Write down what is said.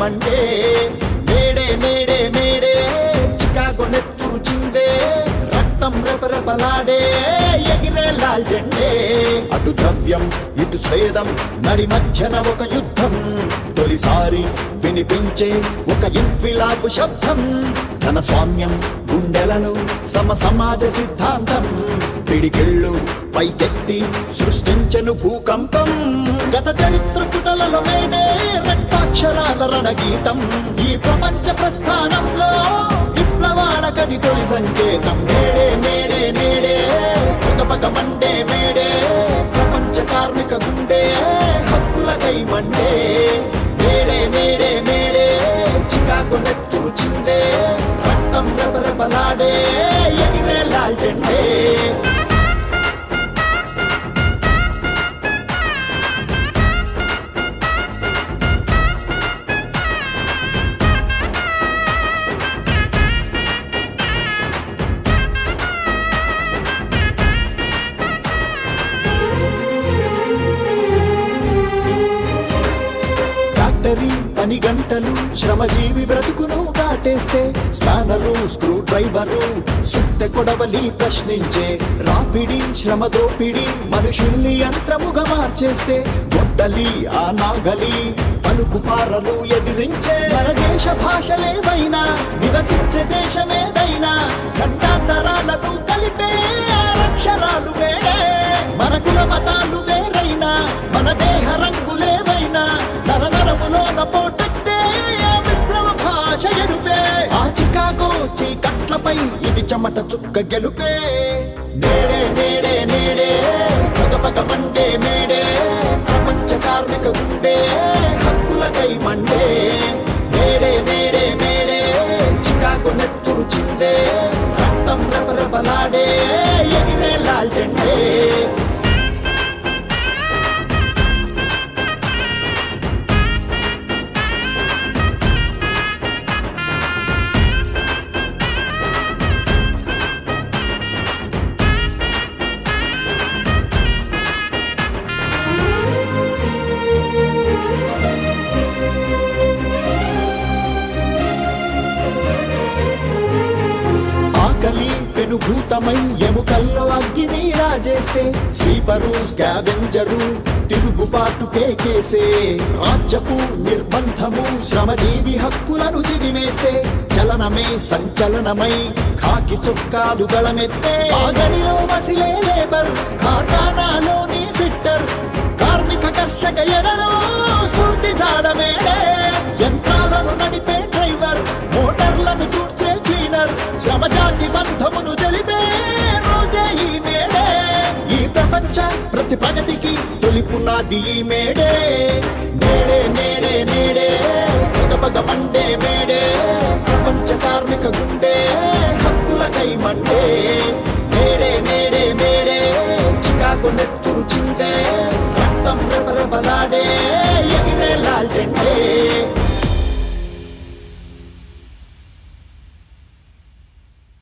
Monday May Day May Day May Day Chicago నెత్తురు చిందే రక్తం రెపరెపలాడే ఎగిరే లాల్ జెండే అటు ద్రవ్యం ఇటు స్వేదం నడి మధ్యన ఒక యుద్ధం తొలిసారి వినిపించే ఒక ఇంక్విలాబు శబ్దం ధన స్వామ్యం గుండెలను సమాజ సిద్ధాంతం పిడికిళ్ళు పైకెత్తి సృష్టించెను భూకంపం గత చరిత్ర పుటలలో మేడే రక్తాక్షరాల రణగీతం ఈ ప్రపంచ ప్రస్థానంలో విప్లవాల కది తొలి సంకేతం నేడే నేడే నేడే పగపగ మండే మేడే ప్రపంచ కార్మిక గుండె హక్కులకై మండే మేడే మేడే మేడే చికాగో నెత్తురు చిందే రక్తం రెపరెపలాడే ఎగిరే లాల్ జెండే పని గంటలు శ్రమజీవి బ్రతుకును కాటేస్తే స్పానరు స్క్రూ డ్రైవరు సుత్తె కొడవలి ప్రశ్నించే రాపిడి శ్రమ దోపిడి మనుషుల్ని యంత్రముగా మార్చేస్తే గొడ్డలి ఆ నాగలి పలుకు పారలు ఎదిరించే మన దేశ భాషలేవైనా నివసించే దేశమేదైనా ఖండాంతరాలను కలిపే అక్షరాలు వేరే మన కుల మతాలు వేరైనా మన దేహ రంగులేవైనా నరనరములోన పోటెత్తే ఆ విప్లవ భాష ఎరుపే ఆ చికాగో చీకట్లపై ఇది చెమట చుక్క గెలుపే నేడే నేడే నేడే పగపగ మండే మేడే ప్రపంచ కార్మిక గుండె హక్కులకై మండే నేడే నేడే మేడే చికాగో నెత్తురు చిందే రక్తం రెపరెపలాడే ఎగిరే లాల్ జెండే పెనుభూతమై ఎముకల్లో అగ్గిని రాజేస్తే స్వీపరు స్కావెంజరు తిరుగుబాటు కేకేసే రాజ్యపు నిర్బంధము శ్రమజీవి హక్కులను చిదిమేస్తే చలనమే సంచలనమై కాకి చొక్కాలు గళమెత్తే ఆగనిలో మసిలే లేబర్ కార్ఖానాలోని ఫిట్టర్ కార్మిక కర్షక ఎడలో స్ఫూర్తి జాడమేడే యంత్రాలను నడిపే డ్రైవర్ మోటార్లను తూర్చే క్లీనర్ శ్రమజాతి బంధమును తెలిపే రోజే ఈ మేడే ఈ ప్రపంచ ప్రతి ప్రగతికి తొలి పునాది ఈ మేడే నేడే నేడే నేడే పగపగ మండే మేడే ప్రపంచ కార్మిక గుండె హక్కులకై మండే నేడే నేడే మేడే చికాగో నెత్తురు చిందే రక్తం రెపరెపలాడే ఎగిరే లాల్